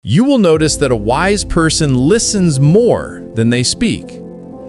You will notice that a wise person listens more than they speak,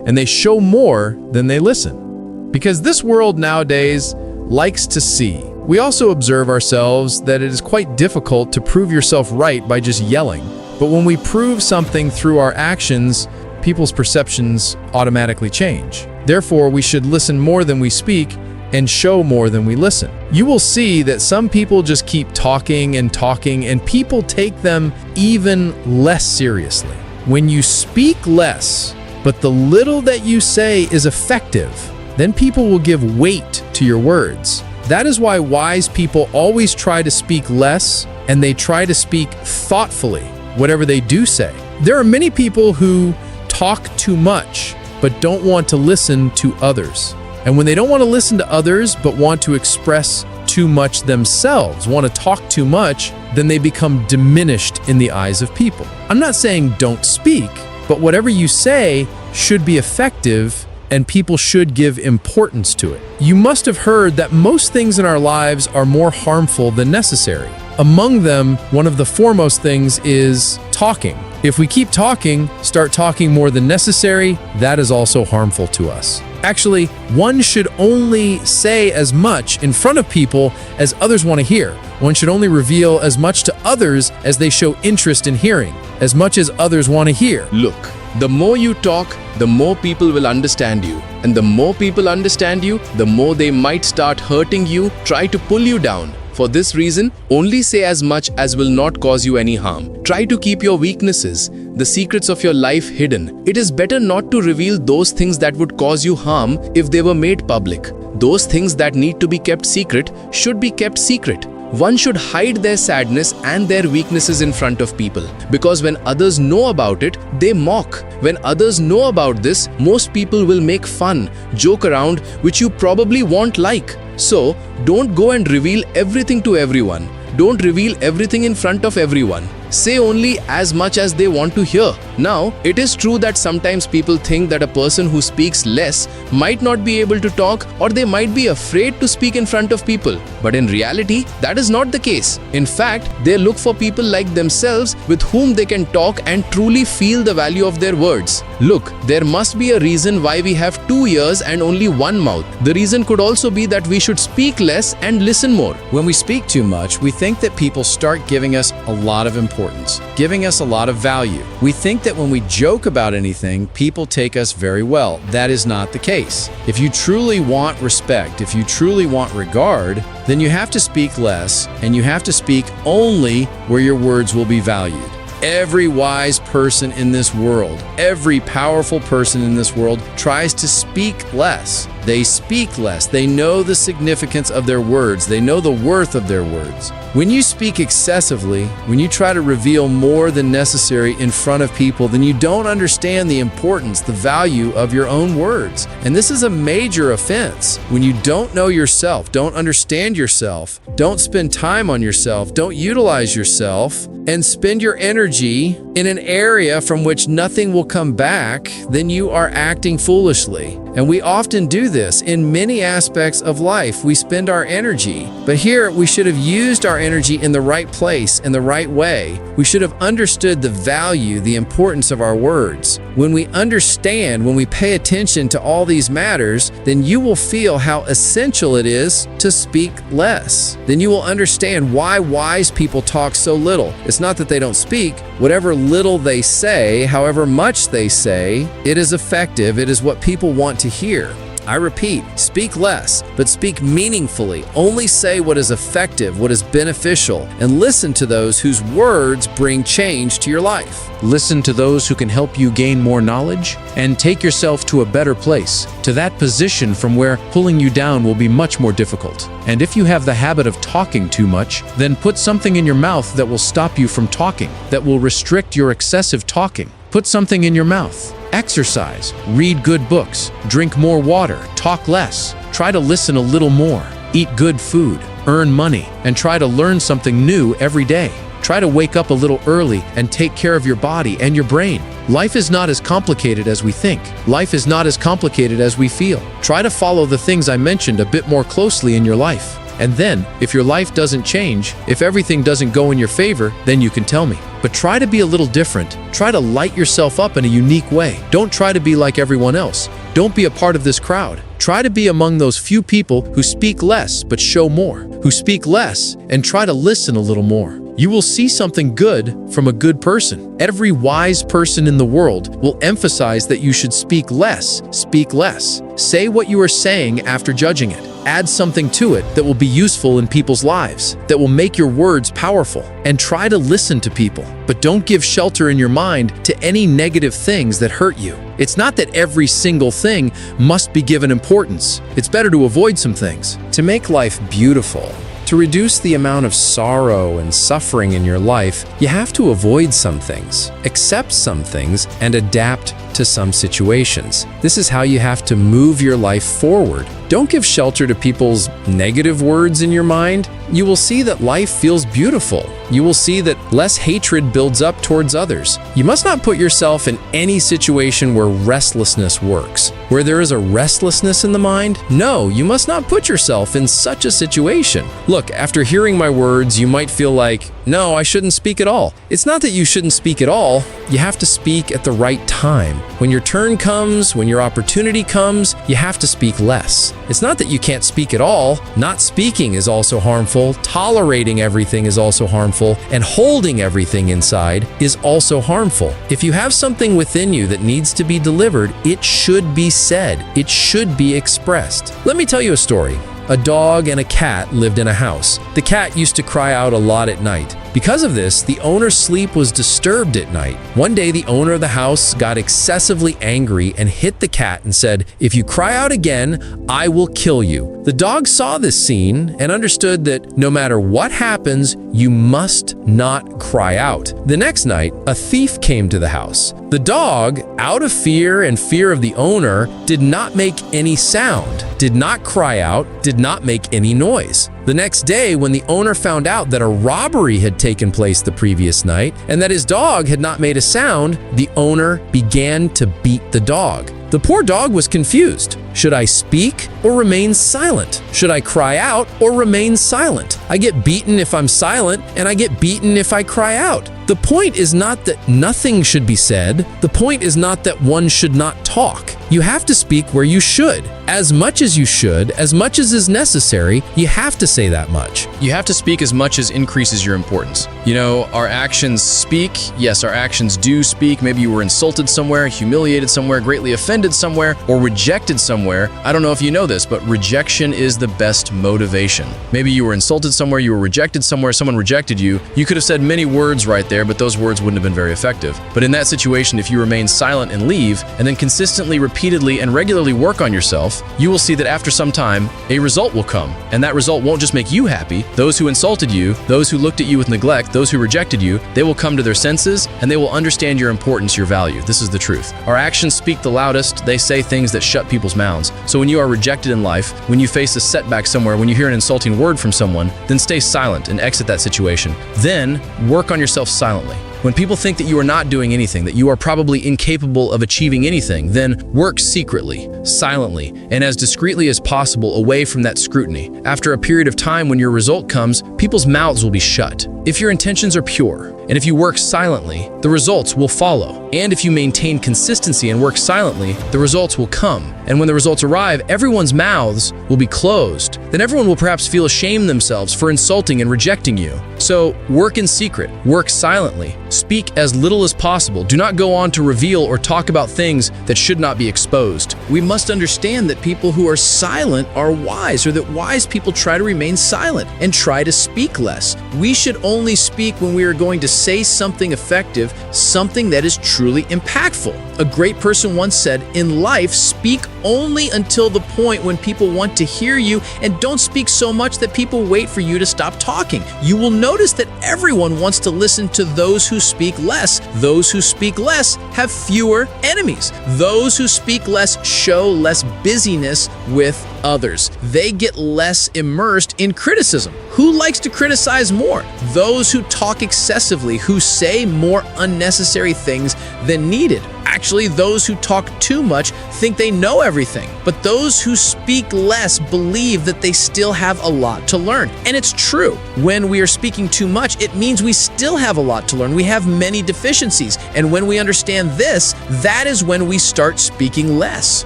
and they show more than they listen. Because this world nowadays likes to see. We also observe ourselves that it is quite difficult to prove yourself right by just yelling. But when we prove something through our actions, people's perceptions automatically change. Therefore, we should listen more than we speak and show more than we listen. You will see that some people just keep talking and talking, and people take them even less seriously. When you speak less, but the little that you say is effective, then people will give weight to your words. That is why wise people always try to speak less, and they try to speak thoughtfully, whatever they do say. There are many people who talk too much, but don't want to listen to others. And when they don't want to listen to others, but want to express too much themselves, want to talk too much, then they become diminished in the eyes of people. I'm not saying don't speak, but whatever you say should be effective, and people should give importance to it. You must have heard that most things in our lives are more harmful than necessary. Among them, one of the foremost things is talking. If we keep talking, start talking more than necessary, that is also harmful to us. Actually, one should only say as much in front of people as others want to hear. One should only reveal as much to others as they show interest in hearing, as much as others want to hear. Look, the more you talk, the more people will understand you. And the more people understand you, the more they might start hurting you, try to pull you down. For this reason, only say as much as will not cause you any harm. Try to keep your weaknesses, the secrets of your life hidden. It is better not to reveal those things that would cause you harm if they were made public. Those things that need to be kept secret should be kept secret. One should hide their sadness and their weaknesses in front of people, because when others know about it, they mock. When others know about this, most people will make fun, joke around, which you probably won't like. So, don't go and reveal everything to everyone. Don't reveal everything in front of everyone. Say only as much as they want to hear. Now, it is true that sometimes people think that a person who speaks less might not be able to talk, or they might be afraid to speak in front of people. But in reality, that is not the case. In fact, they look for people like themselves with whom they can talk and truly feel the value of their words. Look, there must be a reason why we have 2 ears and only 1 mouth. The reason could also be that we should speak less and listen more. When we speak too much, we think that people start giving us a lot of importance, giving us a lot of value. We think that when we joke about anything, people take us very well. That is not the case. If you truly want respect, if you truly want regard, then you have to speak less, and you have to speak only where your words will be valued. Every wise person in this world, every powerful person in this world tries to speak less. They speak less. They know the significance of their words. They know the worth of their words. When you speak excessively, when you try to reveal more than necessary in front of people, then you don't understand the importance, the value of your own words. And this is a major offense. When you don't know yourself, don't understand yourself, don't spend time on yourself, don't utilize yourself, and spend your energy in an area from which nothing will come back, then you are acting foolishly. And we often do this in many aspects of life. We spend our energy, but here we should have used our energy in the right place, in the right way. We should have understood the value, the importance of our words. When we understand, when we pay attention to all these matters, then you will feel how essential it is to speak less. Then you will understand why wise people talk so little. It's not that they don't speak. Whatever little they say, however much they say, it is effective. It is what people want to hear. I repeat, speak less, but speak meaningfully. Only say what is effective, what is beneficial, and listen to those whose words bring change to your life. Listen to those who can help you gain more knowledge and take yourself to a better place, to that position from where pulling you down will be much more difficult. And if you have the habit of talking too much, then put something in your mouth that will stop you from talking, that will restrict your excessive talking. Put something in your mouth. Exercise, read good books, drink more water, talk less, try to listen a little more, eat good food, earn money, and try to learn something new every day. Try to wake up a little early and take care of your body and your brain. Life is not as complicated as we think. Life is not as complicated as we feel. Try to follow the things I mentioned a bit more closely in your life. And then, if your life doesn't change, if everything doesn't go in your favor, then you can tell me. But try to be a little different. Try to light yourself up in a unique way. Don't try to be like everyone else. Don't be a part of this crowd. Try to be among those few people who speak less but show more, who speak less and try to listen a little more. You will see something good from a good person. Every wise person in the world will emphasize that you should speak less. Speak less. Say what you are saying after judging it. Add something to it that will be useful in people's lives, that will make your words powerful. And try to listen to people. But don't give shelter in your mind to any negative things that hurt you. It's not that every single thing must be given importance. It's better to avoid some things. To make life beautiful, to reduce the amount of sorrow and suffering in your life, you have to avoid some things, accept some things, and adapt to some situations. This is how you have to move your life forward. Don't give shelter to people's negative words in your mind. You will see that life feels beautiful. You will see that less hatred builds up towards others. You must not put yourself in any situation where restlessness works. Where there is a restlessness in the mind? No, you must not put yourself in such a situation. Look, after hearing my words, you might feel like, no, I shouldn't speak at all. It's not that you shouldn't speak at all. You have to speak at the right time. When your turn comes, when your opportunity comes, you have to speak less. It's not that you can't speak at all. Not speaking is also harmful. Tolerating everything is also harmful. And holding everything inside is also harmful. If you have something within you that needs to be delivered, it should be said. It should be expressed. Let me tell you a story. A dog and a cat lived in a house. The cat used to cry out a lot at night. Because of this, the owner's sleep was disturbed at night. One day, the owner of the house got excessively angry and hit the cat and said, "If you cry out again, I will kill you." The dog saw this scene and understood that no matter what happens, you must not cry out. The next night, a thief came to the house. The dog, out of fear and fear of the owner, did not make any sound, did not cry out, did not make any noise. The next day, when the owner found out that a robbery had taken place the previous night and that his dog had not made a sound, the owner began to beat the dog. The poor dog was confused. Should I speak or remain silent? Should I cry out or remain silent? I get beaten if I'm silent, and I get beaten if I cry out. The point is not that nothing should be said. The point is not that one should not talk. You have to speak where you should. As much as you should, as much as is necessary, you have to say that much. You have to speak as much as increases your importance. You know, our actions speak. Yes, our actions do speak. Maybe you were insulted somewhere, humiliated somewhere, greatly offended somewhere, or rejected somewhere. I don't know if you know this, but rejection is the best motivation. Maybe you were insulted somewhere, you were rejected somewhere, someone rejected you. You could have said many words right there, but those words wouldn't have been very effective. But in that situation, if you remain silent and leave, and then consistently, repeatedly, and regularly work on yourself, you will see that after some time, a result will come. And that result won't just make you happy. Those who insulted you, those who looked at you with neglect, those who rejected you, they will come to their senses and they will understand your importance, your value. This is the truth. Our actions speak the loudest. They say things that shut people's mouths. So when you are rejected in life, when you face a setback somewhere, when you hear an insulting word from someone, then stay silent and exit that situation. Then work on yourself silently. When people think that you are not doing anything, that you are probably incapable of achieving anything, then work secretly, silently, and as discreetly as possible away from that scrutiny. After a period of time when your result comes, people's mouths will be shut. If your intentions are pure, and if you work silently, the results will follow. And if you maintain consistency and work silently, the results will come. And when the results arrive, everyone's mouths will be closed. Then everyone will perhaps feel ashamed themselves for insulting and rejecting you. So work in secret, work silently, speak as little as possible. Do not go on to reveal or talk about things that should not be exposed. We must understand that people who are silent are wise, or that wise people try to remain silent and try to speak less. We should only speak when we are going to say something effective, something that is truly impactful. A great person once said, "In life, speak only until the point when people want to hear you, and don't speak so much that people wait for you to stop talking." You will notice that everyone wants to listen to those who speak less. Those who speak less have fewer enemies. Those who speak less show less busyness with others. They get less immersed in criticism. Who likes to criticize more? Those who talk excessively, who say more unnecessary things than needed. Actually, those who talk too much think they know everything. But those who speak less believe that they still have a lot to learn. And it's true. When we are speaking too much, it means we still have a lot to learn. We have many deficiencies. And when we understand this, that is when we start speaking less.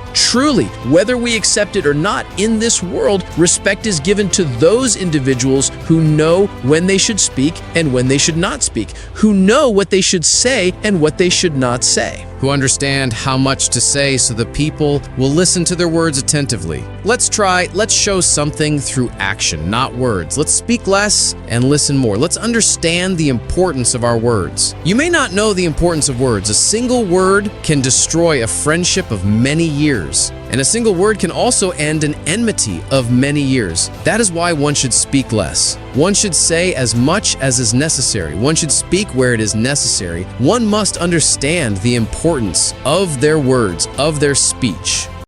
Truly, whether we accept it or not, in this world, respect is given to those individuals who know when they should speak and when they should not speak, who know what they should say and what they should not say, who understand how much to say so the people will listen to their words attentively. Let's show something through action, not words. Let's speak less and listen more. Let's understand the importance of our words. You may not know the importance of words. A single word can destroy a friendship of many years. And a single word can also end an enmity of many years. That is why one should speak less. One should say as much as is necessary. One should speak where it is necessary. One must understand the importance of their words, of their speech.